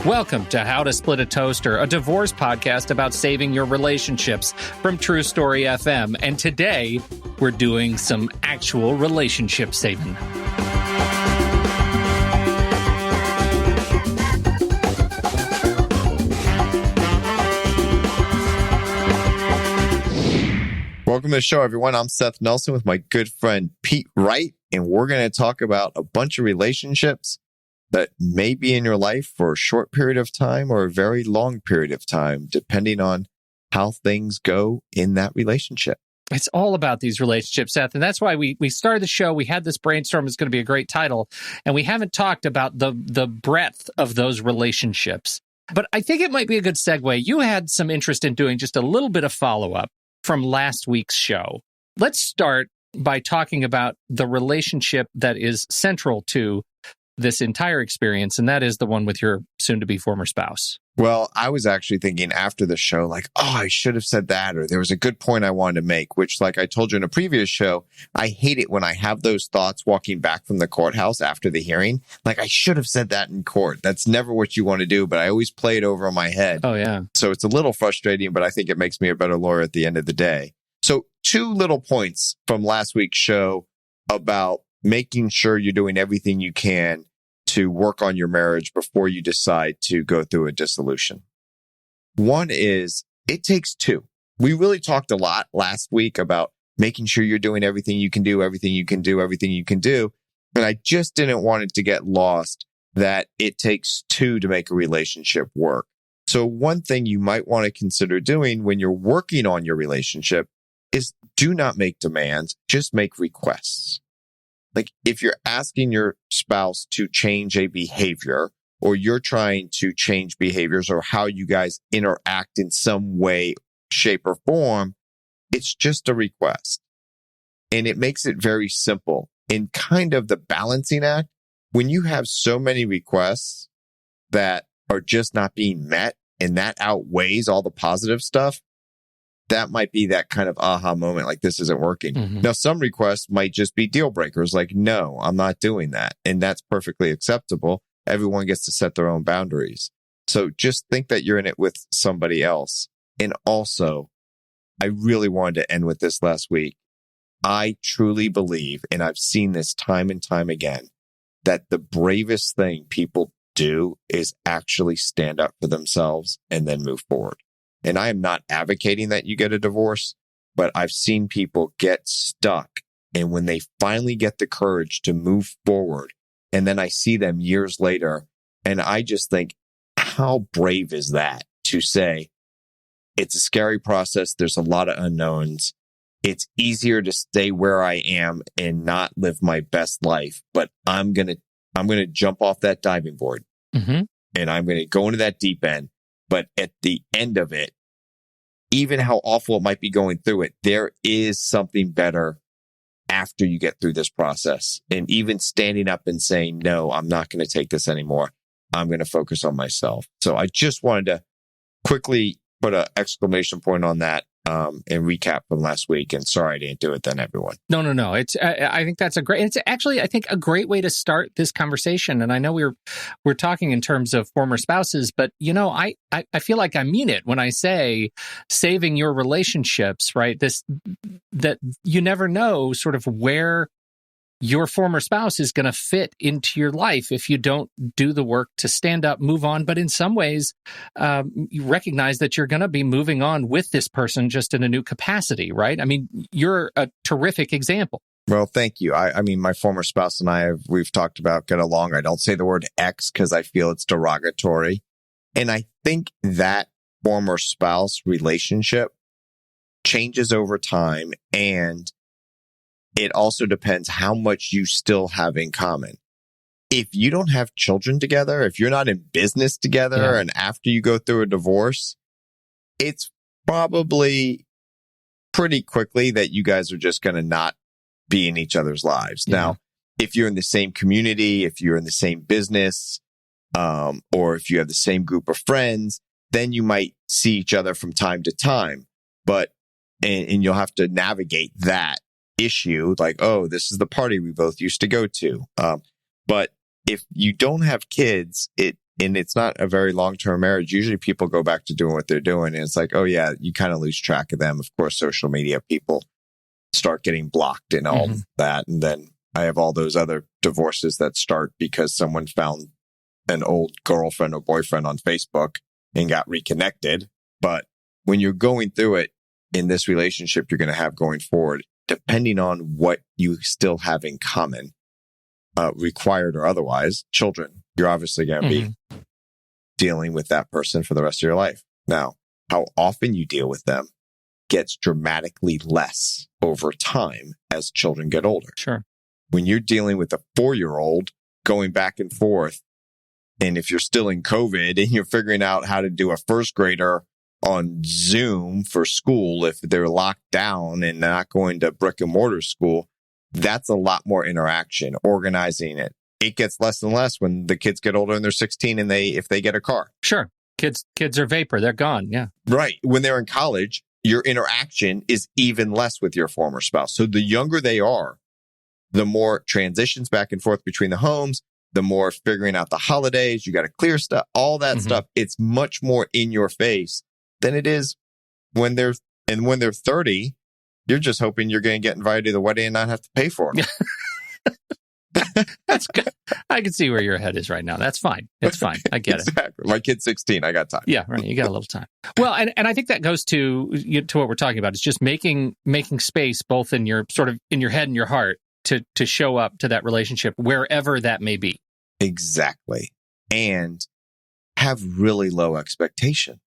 Welcome to How to Split a Toaster, a divorce podcast about saving your relationships from True Story FM. And today, we're doing some actual relationship saving. Welcome to the show, everyone. I'm Seth Nelson with my good friend Pete Wright, and we're going to talk about a bunch of relationships that may be in your life for a short period of time or a very long period of time, depending on how things go in that relationship. It's all about these relationships, Seth. And that's why we started the show. We had this brainstorm. It's going to be a great title. And we haven't talked about the breadth of those relationships. But I think it might be a good segue. You had some interest in doing just a little bit of follow-up from last week's show. Let's start by talking about the relationship that is central to this entire experience, and that is the one with your soon-to-be former spouse. Well, I was actually thinking after the show, like, I should have said that, or there was a good point I wanted to make, which, like I told you in a previous show, I hate it when I have those thoughts walking back from the courthouse after the hearing. Like, I should have said that in court. That's never what you want to do, but I always play it over in my head. Oh, yeah. So it's a little frustrating, but I think it makes me a better lawyer at the end of the day. So 2 little points from last week's show about making sure you're doing everything you can to work on your marriage before you decide to go through a dissolution. One is, it takes 2. We really talked a lot last week about making sure you're doing everything you can do, everything you can do, everything you can do. And I just didn't want it to get lost that it takes 2 to make a relationship work. So one thing you might want to consider doing when you're working on your relationship is do not make demands, just make requests. Like if you're asking your spouse to change a behavior, or you're trying to change behaviors or how you guys interact in some way, shape, or form, it's just a request. And it makes it very simple. In kind of the balancing act, when you have so many requests that are just not being met, and that outweighs all the positive stuff, that might be that kind of aha moment, like this isn't working. Mm-hmm. Now, some requests might just be deal breakers, like, no, I'm not doing that. And that's perfectly acceptable. Everyone gets to set their own boundaries. So just think that you're in it with somebody else. And also, I really wanted to end with this last week. I truly believe, and I've seen this time and time again, that the bravest thing people do is actually stand up for themselves and then move forward. And I am not advocating that you get a divorce, but I've seen people get stuck. And when they finally get the courage to move forward, and then I see them years later, and I just think, how brave is that to say, it's a scary process. There's a lot of unknowns. It's easier to stay where I am and not live my best life, but I'm going to jump off that diving board, mm-hmm. and I'm going to go into that deep end. But at the end of it, even how awful it might be going through it, there is something better after you get through this process. And even standing up and saying, no, I'm not going to take this anymore. I'm going to focus on myself. So I just wanted to quickly put an exclamation point on that and recap from last week. And sorry I didn't do it then, everyone. No. I think that's it's actually, I think, a great way to start this conversation. And I know we're talking in terms of former spouses, but I feel like I mean it when I say saving your relationships, right? That you never know sort of where your former spouse is going to fit into your life if you don't do the work to stand up, move on. But in some ways, you recognize that you're going to be moving on with this person just in a new capacity, right? I mean, you're a terrific example. Well, thank you. I mean, my former spouse and we've talked about get along. I don't say the word ex because I feel it's derogatory. And I think that former spouse relationship changes over time, and it also depends how much you still have in common. If you don't have children together, if you're not in business together, and after you go through a divorce, it's probably pretty quickly that you guys are just going to not be in each other's lives. Yeah. Now, if you're in the same community, if you're in the same business, or if you have the same group of friends, then you might see each other from time to time. But, and you'll have to navigate that issue, like, oh, this is the party we both used to go to. But if you don't have kids, it and it's not a very long-term marriage, usually people go back to doing what they're doing. And it's like, oh yeah, you kind of lose track of them. Of course, social media people start getting blocked and all that. And then I have all those other divorces that start because someone found an old girlfriend or boyfriend on Facebook and got reconnected. But when you're going through it in this relationship you're going to have going forward, depending on what you still have in common, required or otherwise, children, you're obviously going to be dealing with that person for the rest of your life. Now, how often you deal with them gets dramatically less over time as children get older. Sure. When you're dealing with a 4-year-old going back and forth, and if you're still in COVID and you're figuring out how to do a first grader on Zoom for school, if they're locked down and not going to brick and mortar school, that's a lot more interaction, organizing it. It gets less and less when the kids get older and they're 16 and if they get a car. Sure. Kids are vapor. They're gone. Yeah. Right. When they're in college, your interaction is even less with your former spouse. So the younger they are, the more transitions back and forth between the homes, the more figuring out the holidays, you got to clear stuff, all that stuff. It's much more in your face than it is when they're 30, you're just hoping you're going to get invited to the wedding and not have to pay for it. That's good. I can see where your head is right now. That's fine. It's fine. I get it. Exactly. My kid's 16. I got time. Yeah, right. You got a little time. Well, and I think that goes to what we're talking about. It's just making space both in your sort of in your head and your heart to show up to that relationship wherever that may be. Exactly. And have really low expectations.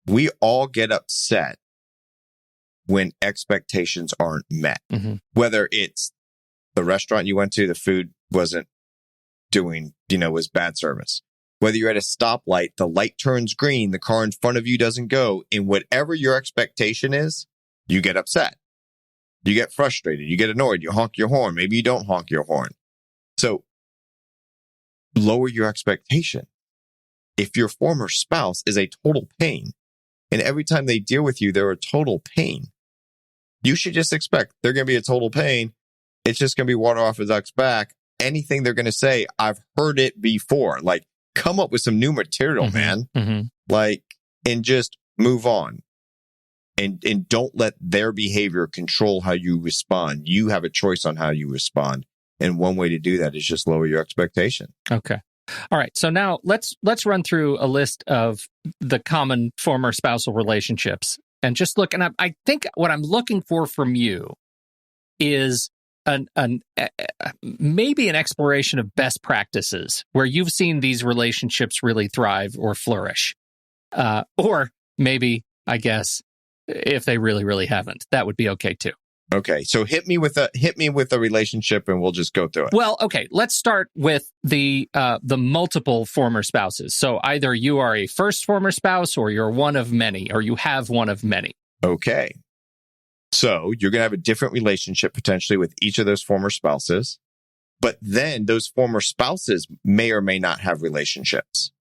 We all get upset when expectations aren't met. Whether it's the restaurant you went to, the food wasn't was bad service. Whether you're at a stoplight, the light turns green, the car in front of you doesn't go, and whatever your expectation is, you get upset. You get frustrated. You get annoyed. You honk your horn. Maybe you don't honk your horn. So lower your expectation. If your former spouse is a total pain, and every time they deal with you, they're a total pain, you should just expect they're going to be a total pain. It's just going to be water off a duck's back. Anything they're going to say, I've heard it before. Like, come up with some new material, man. Like, and just move on. And don't let their behavior control how you respond. You have a choice on how you respond. And one way to do that is just lower your expectation. Okay. All right. So now let's run through a list of the common former spousal relationships and just look. And I think what I'm looking for from you is maybe an exploration of best practices where you've seen these relationships really thrive or flourish. Or maybe, I guess, if they really, really haven't, that would be okay too. Okay, so hit me with a relationship, and we'll just go through it. Well, okay, let's start with the multiple former spouses. So either you are a first former spouse, or you're one of many, or you have one of many. Okay, so you're going to have a different relationship potentially with each of those former spouses, but then those former spouses may or may not have relationships,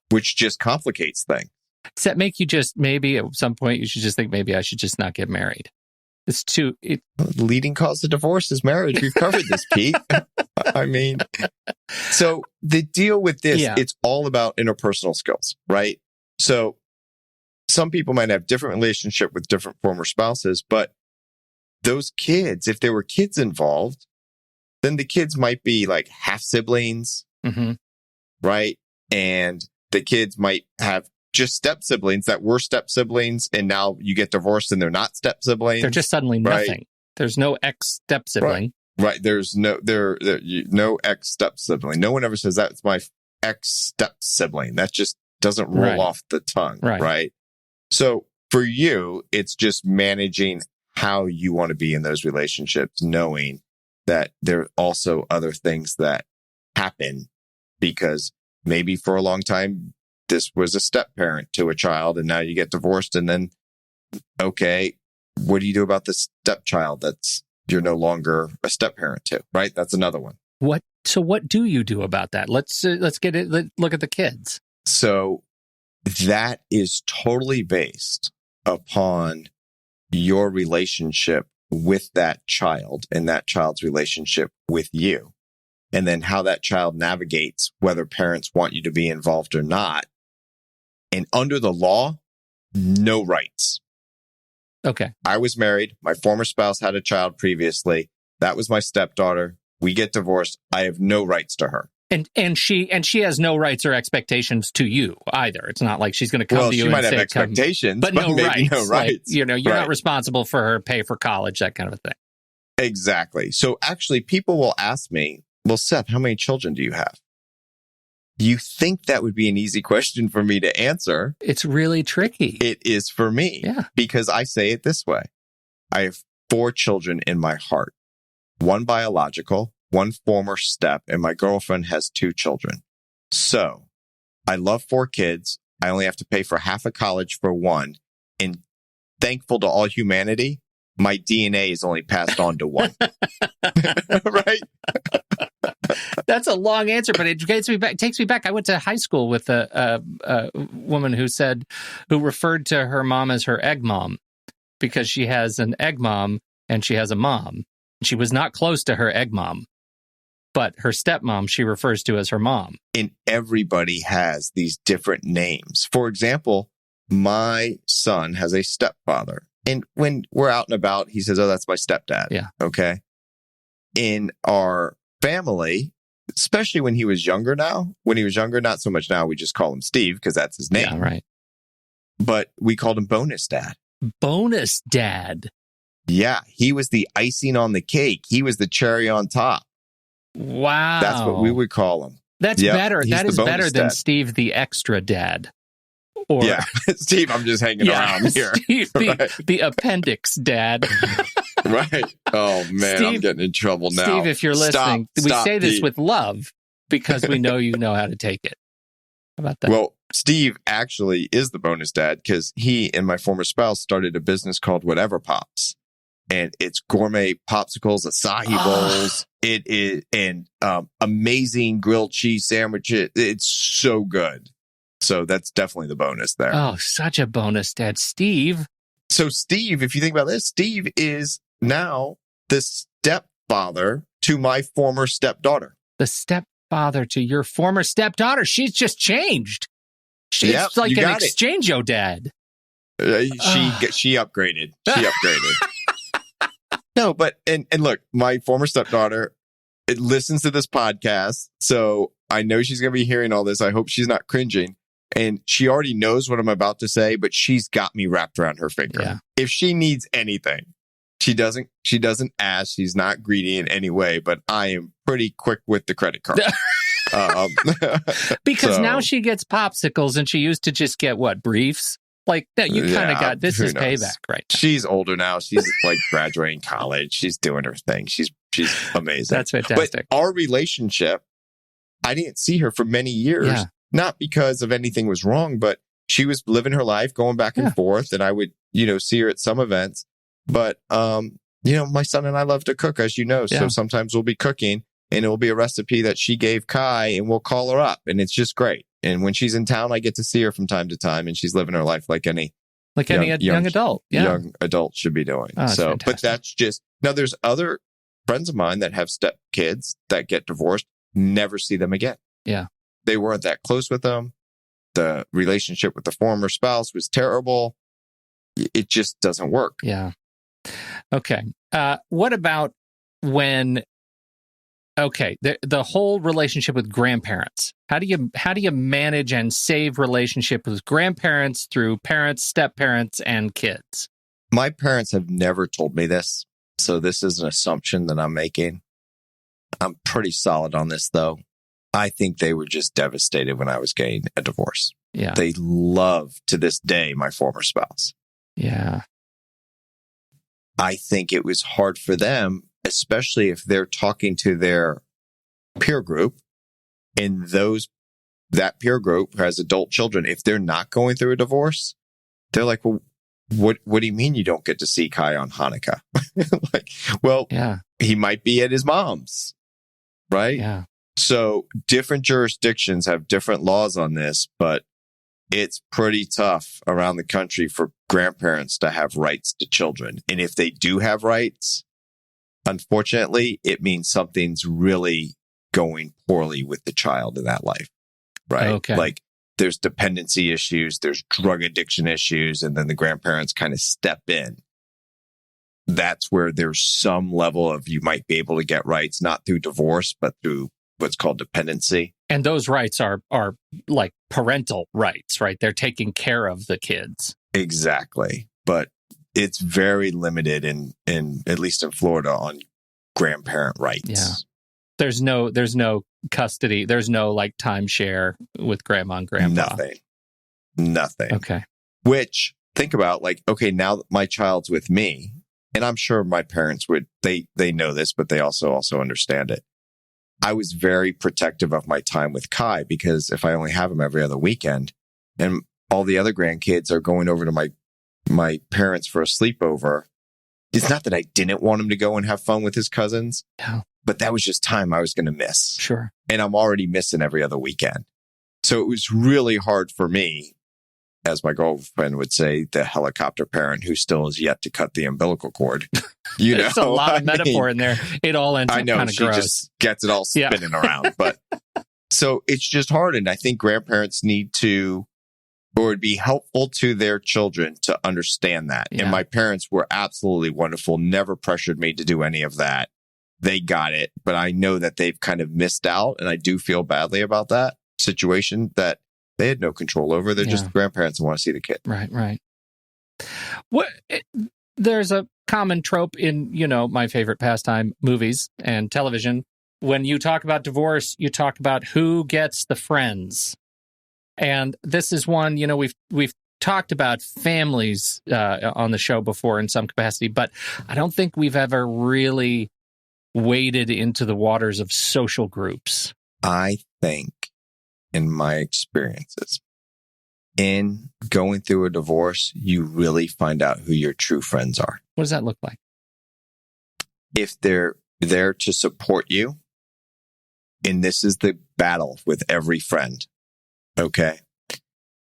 which just complicates things. Does that make you just maybe at some point you should just think maybe I should just not get married? It's too... The leading cause of divorce is marriage. We've covered this, Pete. I mean, so the deal with this, it's all about interpersonal skills, right? So some people might have different relationship with different former spouses, but those kids, if there were kids involved, then the kids might be like half siblings, right? And the kids might have just step siblings that were step siblings, and now you get divorced and they're not step siblings. They're just suddenly nothing. Right? There's no ex step sibling. Right. There's no no ex step sibling. No one ever says that's my ex step sibling. That just doesn't roll off the tongue. Right. So for you, it's just managing how you want to be in those relationships, knowing that there are also other things that happen because maybe for a long time, this was a step parent to a child, and now you get divorced, and then, okay, what do you do about the stepchild that's you're no longer a step parent to, right? That's another one. So what do you do about that? Let's get it. Look at the kids. So that is totally based upon your relationship with that child and that child's relationship with you. and then how that child navigates whether parents want you to be involved or not. And under the law, no rights. Okay. I was married. My former spouse had a child previously. That was my stepdaughter. We get divorced. I have no rights to her. And she has no rights or expectations to you either. It's not like she's going to come to you and say, she might have expectations, but no maybe rights. no rights. Like, you're not responsible for her pay for college, that kind of a thing. Exactly. So actually, people will ask me, well, Seth, how many children do you have? You think that would be an easy question for me to answer. It's really tricky. It is for me. Yeah. Because I say it this way. I have 4 children in my heart. 1 biological, 1 former step, and my girlfriend has 2 children. So I love 4 kids. I only have to pay for half a college for 1. And thankful to all humanity, my DNA is only passed on to 1. Right? That's a long answer, but it takes me back. I went to high school with a woman who referred to her mom as her egg mom because she has an egg mom and she has a mom. She was not close to her egg mom, but her stepmom she refers to as her mom. And everybody has these different names. For example, my son has a stepfather. And when we're out and about, he says, oh, that's my stepdad. Yeah. Okay. In our family, especially when he was younger, not so much now, we just call him Steve because that's his name. Yeah, right. But we called him Bonus Dad. Bonus Dad. Yeah. He was the icing on the cake. He was the cherry on top. Wow. That's what we would call him. That's better. That is better than dad. Steve the extra dad. Or, yeah. Steve, I'm just hanging around here. Steve the appendix dad. Right. Oh, man, Steve, I'm getting in trouble now. Steve, if you're listening, we say this with love because we know you know how to take it. How about that? Well, Steve actually is the bonus dad because he and my former spouse started a business called Whatever Pops. And it's gourmet popsicles, acai bowls. It is and amazing grilled cheese sandwiches. It's so good. So that's definitely the bonus there. Oh, such a bonus dad. Steve. So Steve, if you think about this, Steve is now the stepfather to my former stepdaughter. The stepfather to your former stepdaughter. She's just changed. She's like an exchange-o dad. She upgraded. She upgraded. No, but and look, my former stepdaughter listens to this podcast, so I know she's going to be hearing all this. I hope she's not cringing. And she already knows what I'm about to say, but she's got me wrapped around her finger. Yeah. If she needs anything, she doesn't ask. She's not greedy in any way, but I am pretty quick with the credit card. Because now she gets popsicles and she used to just get briefs? Like that you kind of got, this is payback right now. She's older now. She's like graduating college. She's doing her thing. She's amazing. That's fantastic. But our relationship, I didn't see her for many years. Yeah. Not because of anything was wrong, but she was living her life, going back and forth. And I would, see her at some events. But, my son and I love to cook, as you know. So sometimes we'll be cooking and it will be a recipe that she gave Kai and we'll call her up. And it's just great. And when she's in town, I get to see her from time to time and she's living her life like any young adult. Yeah. Young adult should be doing. Oh, so, fantastic. But that's just, now there's other friends of mine that have step kids that get divorced, never see them again. Yeah. They weren't that close with them. The relationship with the former spouse was terrible. It just doesn't work. Yeah. Okay. What about when, the whole relationship with grandparents? How do you manage and save relationship with grandparents through parents, step-parents, and kids? My parents have never told me this, so this is an assumption that I'm making. I'm pretty solid on this, though. I think they were just devastated when I was getting a divorce. Yeah. They love, to this day, my former spouse. Yeah. I think it was hard for them, especially if they're talking to their peer group and that peer group has adult children. If they're not going through a divorce, they're like, well, what do you mean you don't get to see Kai on Hanukkah? He might be at his mom's, right? Yeah. So different jurisdictions have different laws on this, but it's pretty tough around the country for grandparents to have rights to children. And if they do have rights, unfortunately, it means something's really going poorly with the child in that life, right? Okay. Like there's dependency issues, there's drug addiction issues, and then the grandparents kind of step in. That's where there's some level of you might be able to get rights, not through divorce, but through what's called dependency. And those rights are like parental rights, right? They're taking care of the kids. Exactly. But it's very limited in at least in Florida on grandparent rights. Yeah. There's no custody. There's no like timeshare with grandma and grandpa. Nothing. Okay. Which, think about, like, okay, now that my child's with me, and I'm sure my parents would, they know this, but they also understand it. I was very protective of my time with Kai, because if I only have him every other weekend and all the other grandkids are going over to my parents for a sleepover, it's not that I didn't want him to go and have fun with his cousins, but that was just time I was going to miss. Sure. And I'm already missing every other weekend. So it was really hard for me, as my girlfriend would say, the helicopter parent who still has yet to cut the umbilical cord. You know, there's a lot of metaphor in there. It all ends up kind of gross. I know, she just gets it all spinning around. But so it's just hard. And I think grandparents need to, or it'd be helpful to their children to understand that. Yeah. And my parents were absolutely wonderful, never pressured me to do any of that. They got it. But I know that they've kind of missed out. And I do feel badly about that situation that they had no control over. They're just grandparents and want to see the kid. Right. There's a common trope in, my favorite pastime, movies and television. When you talk about divorce, you talk about who gets the friends. And this is one, we've talked about families on the show before in some capacity, but I don't think we've ever really waded into the waters of social groups. I think, in my experiences, in going through a divorce, you really find out who your true friends are. What does that look like? If they're there to support you, and this is the battle with every friend, okay?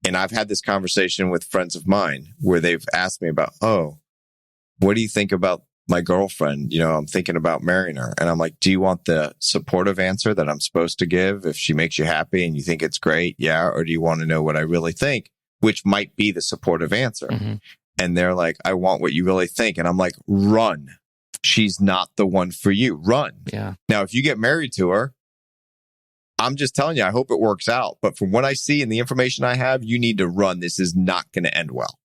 And I've had this conversation with friends of mine where they've asked me about, what do you think about my girlfriend? I'm thinking about marrying her. And I'm like, do you want the supportive answer that I'm supposed to give if she makes you happy and you think it's great? Yeah. Or do you want to know what I really think, which might be the supportive answer? Mm-hmm. And they're like, I want what you really think. And I'm like, run. She's not the one for you. Run. Yeah. Now, if you get married to her, I'm just telling you, I hope it works out. But from what I see and the information I have, you need to run. This is not going to end well.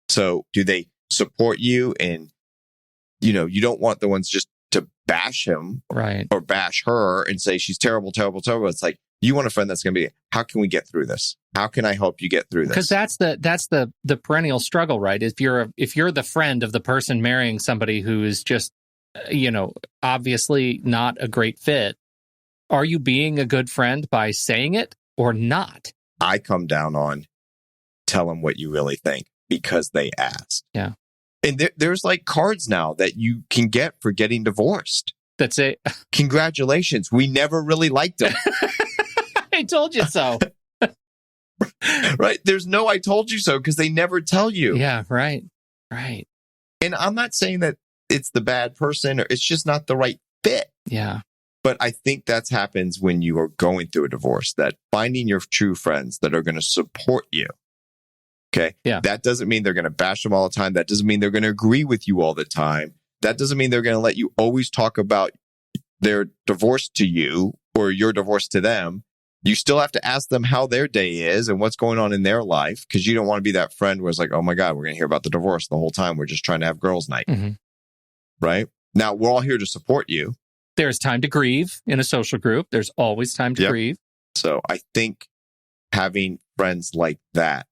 So do they support you? And, you don't want the ones just to bash him or bash her and say she's terrible, terrible, terrible. It's like, you want a friend that's going to be, how can we get through this? How can I help you get through this? Because that's the perennial struggle, right? If you're the friend of the person marrying somebody who is just, obviously not a great fit, are you being a good friend by saying it or not? I come down on tell them what you really think because they asked. Yeah. And there's like cards now that you can get for getting divorced. That's it. Congratulations. We never really liked them. I told you so. Right. There's no I told you so because they never tell you. Yeah, right. And I'm not saying that it's the bad person or it's just not the right fit. Yeah. But I think that happens when you are going through a divorce, that finding your true friends that are going to support you. Okay. Yeah. That doesn't mean they're going to bash them all the time. That doesn't mean they're going to agree with you all the time. That doesn't mean they're going to let you always talk about their divorce to you or your divorce to them. You still have to ask them how their day is and what's going on in their life, because you don't want to be that friend where it's like, oh my God, we're going to hear about the divorce the whole time. We're just trying to have girls' night. Mm-hmm. Right. Now, we're all here to support you. There's time to grieve in a social group. There's always time to grieve. So I think having friends like that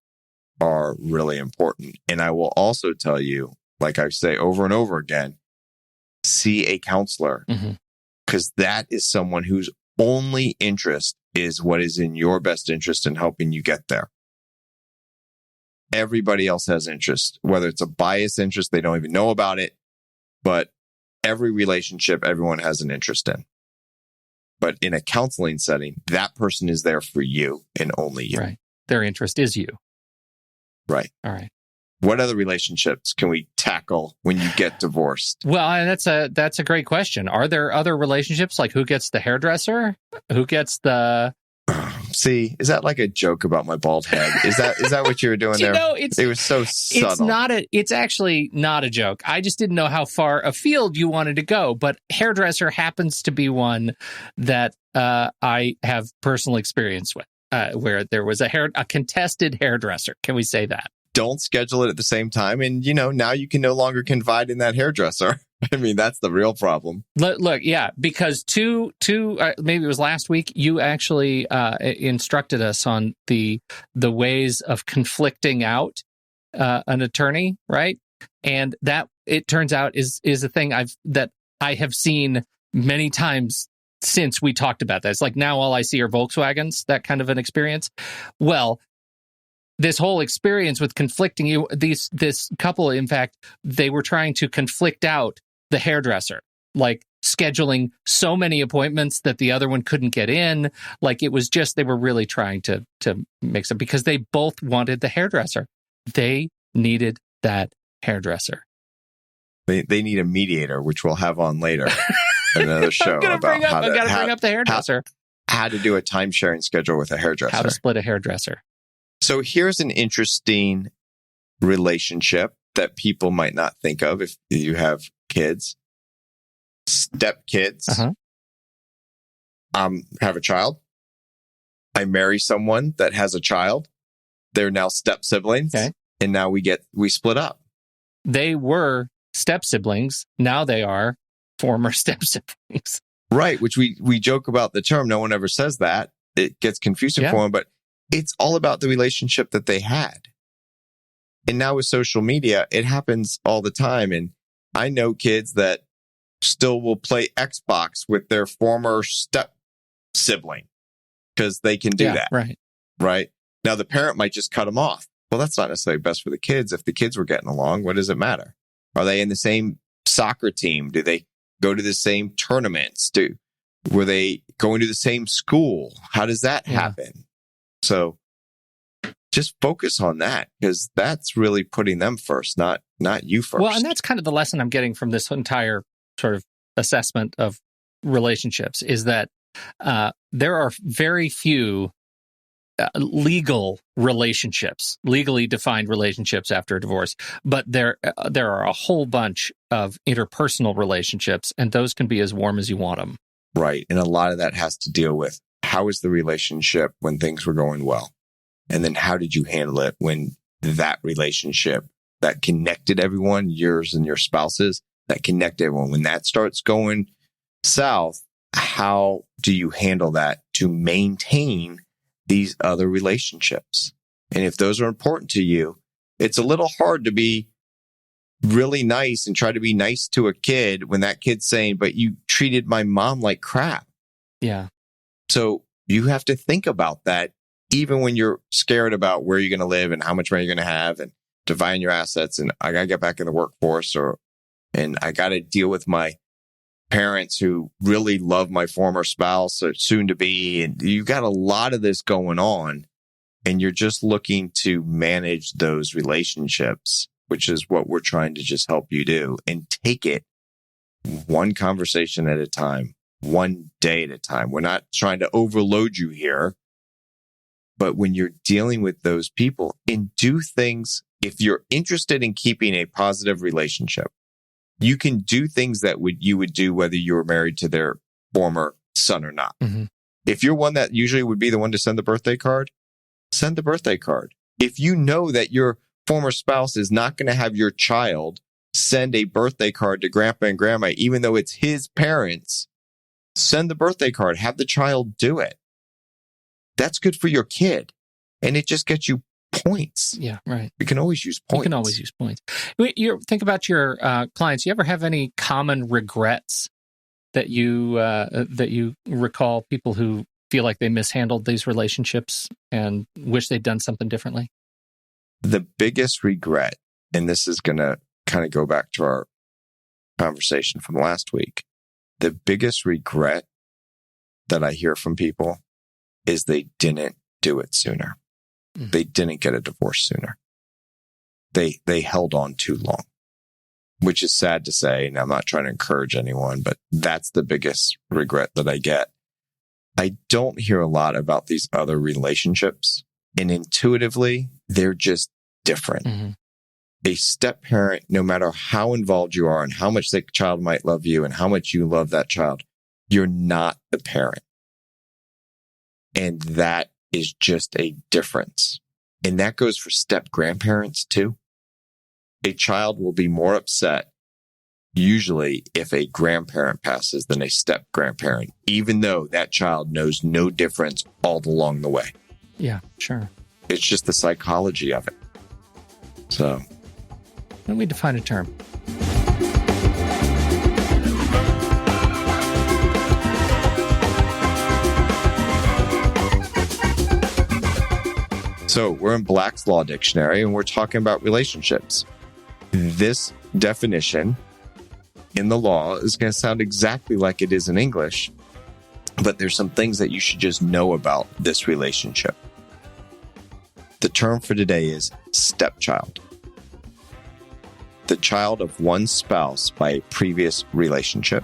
are really important. And I will also tell you, like I say over and over again, see a counselor, because that is someone whose only interest is what is in your best interest in helping you get there. Everybody else has interest, whether it's a biased interest, they don't even know about it, but every relationship, everyone has an interest in. But in a counseling setting, that person is there for you and only you. Right. Their interest is you. Right. All right. What other relationships can we tackle when you get divorced? Well, that's a great question. Are there other relationships, like who gets the hairdresser? Who gets the... See, is that like a joke about my bald head? Is that what you were doing there? It was so subtle. It's actually not a joke. I just didn't know how far afield you wanted to go, but hairdresser happens to be one that I have personal experience with, where there was a contested hairdresser. Can we say that? Don't schedule it at the same time. And, now you can no longer confide in that hairdresser. I mean, that's the real problem. Look, yeah, because maybe it was last week, you actually instructed us on the ways of conflicting out an attorney, right? And that, it turns out, is a thing that I have seen many times since we talked about that. It's like now all I see are Volkswagens, that kind of an experience. Well, this whole experience with conflicting this couple, in fact, they were trying to conflict out the hairdresser, like scheduling so many appointments that the other one couldn't get in. Like it was just, they were really trying to mix up because they both wanted the hairdresser. They needed that hairdresser. They need a mediator, which we'll have on later. Another show I'm gonna bring up the hairdresser. How to do a time sharing schedule with a hairdresser. How to split a hairdresser. So here's an interesting relationship that people might not think of if you have kids. Step kids. Uh-huh. Have a child. I marry someone that has a child. They're now step siblings. Okay. And now we split up. They were step siblings. Now they are former step siblings. Right. Which we joke about the term. No one ever says that. It gets confusing for them, but it's all about the relationship that they had. And now with social media, it happens all the time. And I know kids that still will play Xbox with their former step sibling because they can do that. Right. Right. Now the parent might just cut them off. Well, that's not necessarily best for the kids. If the kids were getting along, what does it matter? Are they in the same soccer team? Do they go to the same tournaments? Were they going to the same school? How does that happen? So just focus on that because that's really putting them first, not you first. Well, and that's kind of the lesson I'm getting from this entire sort of assessment of relationships is that there are very few legal relationships, legally defined relationships after a divorce, but there are a whole bunch of interpersonal relationships, and those can be as warm as you want them. Right. And a lot of that has to deal with how is the relationship when things were going well? And then how did you handle it when that relationship that connected everyone, yours and your spouse's, that connected everyone, when that starts going south, how do you handle that to maintain these other relationships? And if those are important to you, it's a little hard to be really nice and try to be nice to a kid when that kid's saying, but you treated my mom like crap. Yeah. So you have to think about that even when you're scared about where you're going to live and how much money you're going to have and dividing your assets. And I got to get back in the workforce and I got to deal with my parents who really love my former spouse or soon to be. And you've got a lot of this going on and you're just looking to manage those relationships, which is what we're trying to just help you do, and take it one conversation at a time, one day at a time. We're not trying to overload you here, but when you're dealing with those people, and do things, if you're interested in keeping a positive relationship, you can do things that you would do whether you were married to their former son or not. Mm-hmm. If you're one that usually would be the one to send the birthday card, send the birthday card. If you know that your former spouse is not going to have your child send a birthday card to grandpa and grandma, even though it's his parents, send the birthday card. Have the child do it. That's good for your kid. And it just gets you points. Yeah, right. You can always use points. You can always use points. Think about your clients. You ever have any common regrets that you recall, people who feel like they mishandled these relationships and wish they'd done something differently? The biggest regret, and this is going to kind of go back to our conversation from last week, the biggest regret that I hear from people is they didn't do it sooner. They didn't get a divorce sooner. they held on too long, which is sad to say. And I'm not trying to encourage anyone, but that's the biggest regret that I get. I don't hear a lot about these other relationships, and intuitively, they're just different. Mm-hmm. A step parent, no matter how involved you are and how much the child might love you and how much you love that child, you're not the parent. And that is just a difference. And that goes for step grandparents too. A child will be more upset usually if a grandparent passes than a step grandparent, even though that child knows no difference all along the way. Yeah, sure. It's just the psychology of it. So, let me define a term. So we're in Black's Law Dictionary and we're talking about relationships. This definition in the law is going to sound exactly like it is in English, but there's some things that you should just know about this relationship. The term for today is stepchild. The child of one spouse by a previous relationship.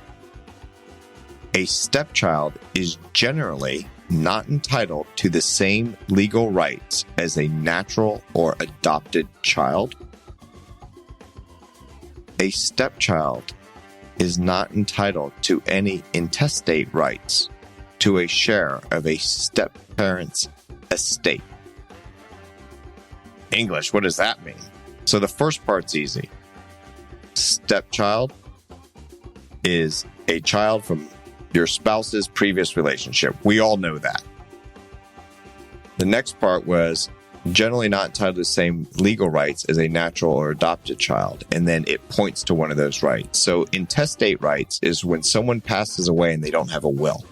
A stepchild is generally not entitled to the same legal rights as a natural or adopted child. A stepchild is not entitled to any intestate rights to a share of a stepparent's estate. English, what does that mean? So the first part's easy. Stepchild is a child from your spouse's previous relationship. We all know that. The next part was generally not entitled to the same legal rights as a natural or adopted child. And then it points to one of those rights. So intestate rights is when someone passes away and they don't have a will.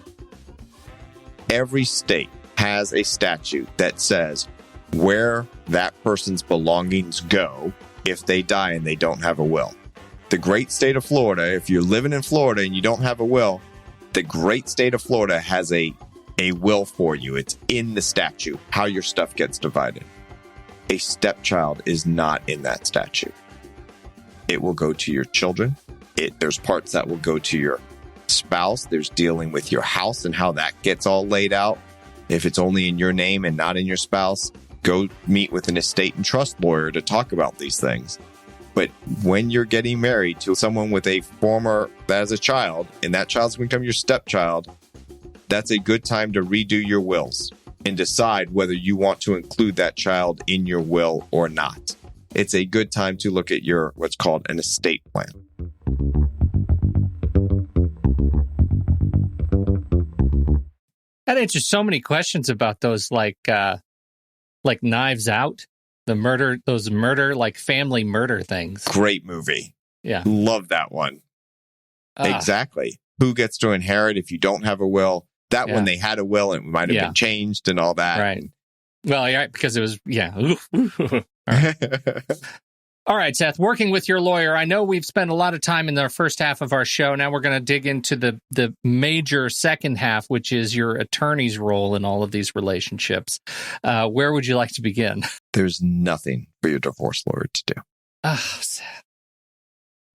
Every state has a statute that says where that person's belongings go if they die and they don't have a will. The great state of Florida, if you're living in Florida and you don't have a will, the great state of Florida has a will for you. It's in the statute, how your stuff gets divided. A stepchild is not in that statute. It will go to your children. There's parts that will go to your spouse. There's dealing with your house and how that gets all laid out. If it's only in your name and not in your spouse, go meet with an estate and trust lawyer to talk about these things. But when you're getting married to someone with a former, that is a child, and that child's going to become your stepchild, that's a good time to redo your wills and decide whether you want to include that child in your will or not. It's a good time to look at your, what's called an estate plan. That answers so many questions about those, like Knives Out. Those murder, like family murder things. Great movie. Yeah. Love that one. Exactly. Who gets to inherit if you don't have a will? That one, they had a will and it might have been changed and all that. Right. Well, yeah, because it was, All right. All right, Seth, working with your lawyer, I know we've spent a lot of time in the first half of our show. Now we're going to dig into the major second half, which is your attorney's role in all of these relationships. Where would you like to begin? There's nothing for your divorce lawyer to do. Oh, Seth.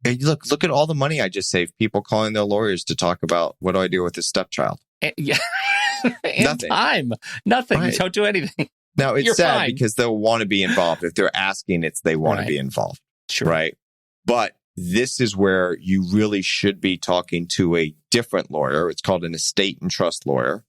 Hey, look at all the money I just saved. People calling their lawyers to talk about what do I do with this stepchild. Yeah. And Nothing. Time. Nothing. Right. Don't do anything. Now, it's You're sad fine. because they'll want to be involved. If they're asking, they want to be involved. Sure. Right. But this is where you really should be talking to a different lawyer. It's called an estate and trust lawyer.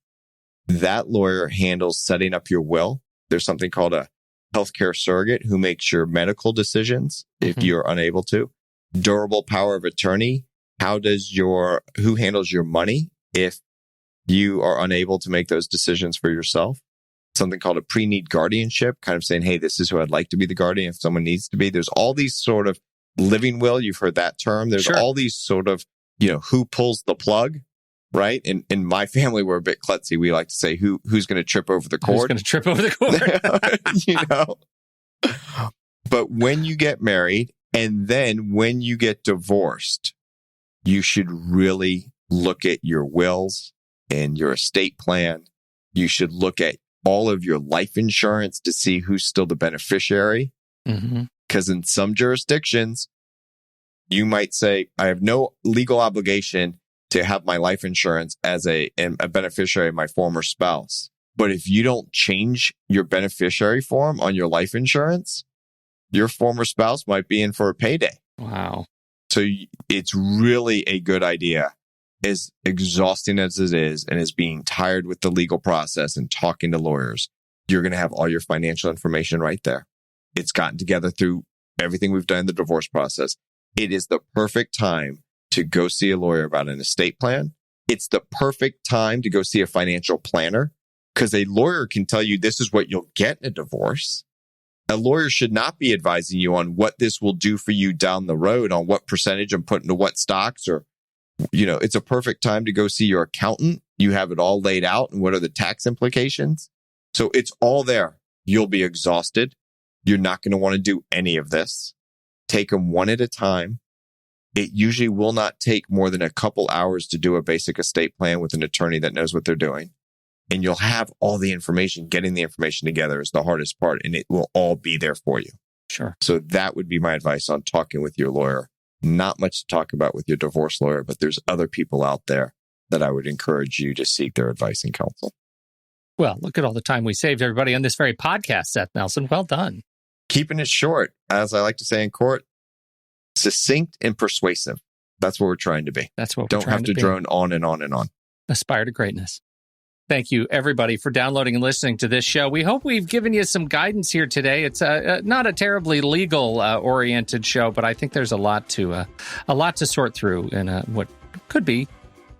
That lawyer handles setting up your will. There's something called a healthcare surrogate who makes your medical decisions if you're unable to. Durable power of attorney. Who handles your money if you are unable to make those decisions for yourself? Something called a pre-need guardianship, kind of saying, hey, this is who I'd like to be the guardian if someone needs to be. There's all these sort of living will. You've heard that term. There's all these sort of, who pulls the plug, right? And in my family, we're a bit klutzy. We like to say, who's going to trip over the cord? Who's going to trip over the cord? But when you get married and then when you get divorced, you should really look at your wills and your estate plan. You should look at all of your life insurance to see who's still the beneficiary. Because in some jurisdictions, you might say, I have no legal obligation to have my life insurance as a beneficiary of my former spouse. But if you don't change your beneficiary form on your life insurance, your former spouse might be in for a payday. Wow. So it's really a good idea, as exhausting as it is, and as being tired with the legal process and talking to lawyers. You're going to have all your financial information right there. It's gotten together through everything we've done in the divorce process. It is the perfect time to go see a lawyer about an estate plan. It's the perfect time to go see a financial planner, because a lawyer can tell you this is what you'll get in a divorce. A lawyer should not be advising you on what this will do for you down the road, on what percentage I'm putting to what stocks, or, it's a perfect time to go see your accountant. You have it all laid out, and what are the tax implications? So it's all there. You'll be exhausted. You're not going to want to do any of this. Take them one at a time. It usually will not take more than a couple hours to do a basic estate plan with an attorney that knows what they're doing. And you'll have all the information. Getting the information together is the hardest part, and it will all be there for you. Sure. So that would be my advice on talking with your lawyer. Not much to talk about with your divorce lawyer, but there's other people out there that I would encourage you to seek their advice and counsel. Well, look at all the time we saved everybody on this very podcast, Seth Nelson. Well done. Keeping it short, as I like to say in court, succinct and persuasive. That's what we're trying to be. That's what we're Don't trying have to drone on and on and on. Aspire to greatness. Thank you, everybody, for downloading and listening to this show. We hope we've given you some guidance here today. It's not a terribly legal-oriented show, but I think there's a lot to sort through in what could be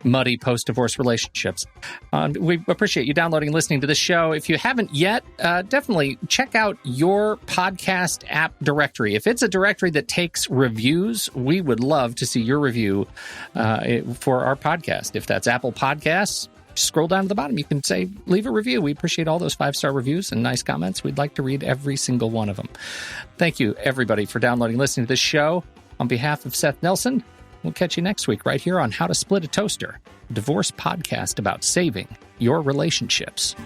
muddy post-divorce relationships. We appreciate you downloading and listening to this show. If you haven't yet, definitely check out your podcast app directory. If it's a directory that takes reviews, we would love to see your review for our podcast. If that's Apple Podcasts, scroll down to the bottom. You can say, leave a review. We appreciate all those 5-star reviews and nice comments. We'd like to read every single one of them. Thank you, everybody, for downloading and listening to this show. On behalf of Seth Nelson, we'll catch you next week right here on How to Split a Toaster, a divorce podcast about saving your relationships.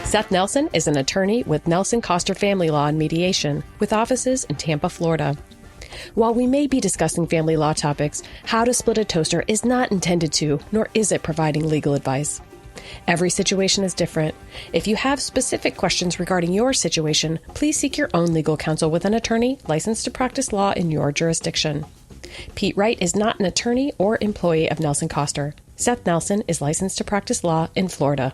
Seth Nelson is an attorney with Nelson Coster Family Law and Mediation, with offices in Tampa, Florida. While we may be discussing family law topics, How to Split a Toaster is not intended to, nor is it providing legal advice. Every situation is different. If you have specific questions regarding your situation, please seek your own legal counsel with an attorney licensed to practice law in your jurisdiction. Pete Wright is not an attorney or employee of Nelson Coster. Seth Nelson is licensed to practice law in Florida.